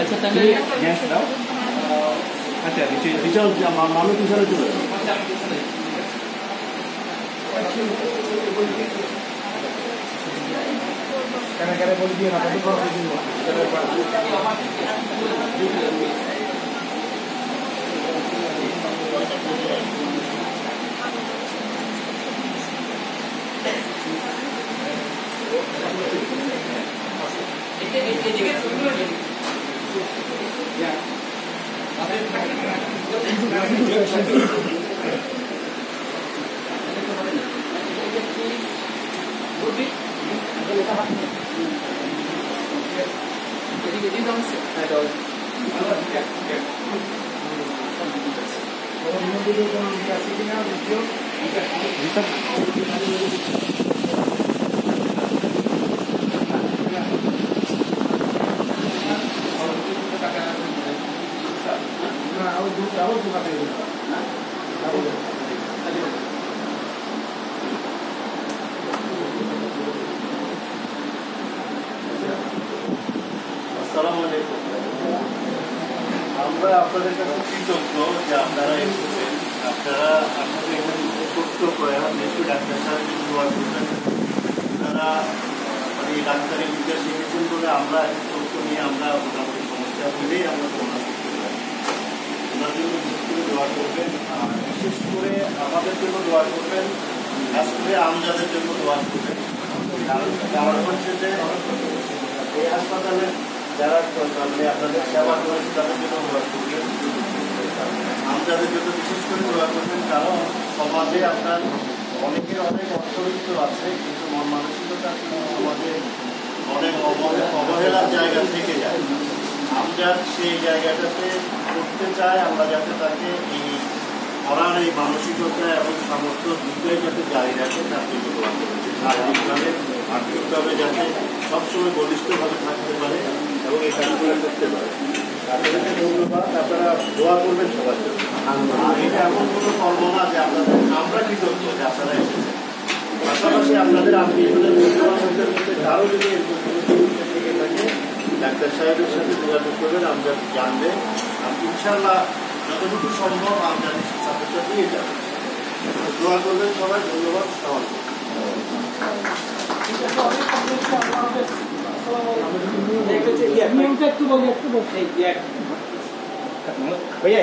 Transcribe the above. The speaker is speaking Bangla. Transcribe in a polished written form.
अच्छा তাহলে গ্যাস দাও আচ্ছা বিশাল মামলা বিশাল চলে কেন কেন বলি দিয়ে না কত বড় দিন আমরা আপনাদের কাছে কৃতজ্ঞ যে আপনারা এসেছেন। আপনারা আমাদের এখানে ছোট্ট প্রয়াস নিশ্চয়ই ডাক্তার সাহেব দোয়া করবেন। আপনারা মানে ডাক্তারি বিদ্যা শিখেছেন বলে আমরা তথ্য নিয়ে আমরা মোটামুটি সমস্যা হলেই আমরা প্রমাণ করতে পারি। ওনার জন্য বিশেষ করে দোয়া করবেন, আর বিশেষ করে আমাদের জন্য দোয়া করবেন, খাস করে আমজাদের জন্য দোয়া করবেন। কারণ হচ্ছে যে এই হাসপাতালে যারা মানে আপনাদের সেবা করেছে তাদের জন্য দোয়া করবেন, আমজাদের জন্য বিশেষ করে দোয়া করবেন। কারণ সমাজে আপনার অনেকের অনেক অর্থবিত্ত আছে, কিন্তু মন মানসিকতা সমাজে অনেক অবহেলার জায়গা থেকে যায়। আমজাদ সেই জায়গাটাতে করতে চায়, আমরা যাতে তাকে এই করার এই মানসিকতা এবং সামর্থ্য দুটোই যাতে জারি রাখে তার জন্য দোয়া করেছে। শারীরিকভাবে আর্থিকভাবে যাতে সবসময় বলিষ্ঠভাবে থাকতে পারে এবং এই কাজগুলো করতে পারে। আপনাদেরকে ধন্যবাদ। আপনারা দোয়া করবেন সবার জন্য। আর এটা এমন কোনো কর্ম না যে আপনাদের আমরা কৃতজ্ঞ যে আপনারা এসেছেন। পাশাপাশি আপনাদের আত্মীয়দের মধ্যে কারো যদি থেকে থাকে ডাক্তার সাহেবের সাথে যোগাযোগ করবেন, আমরা জানবেন। আর ইনশাআল্লাহ যতটুকু সম্ভব আমরা চিকিৎসা দিয়ে যাবেন। দোয়া করবেন সবাই। ধন্যবাদ। भैया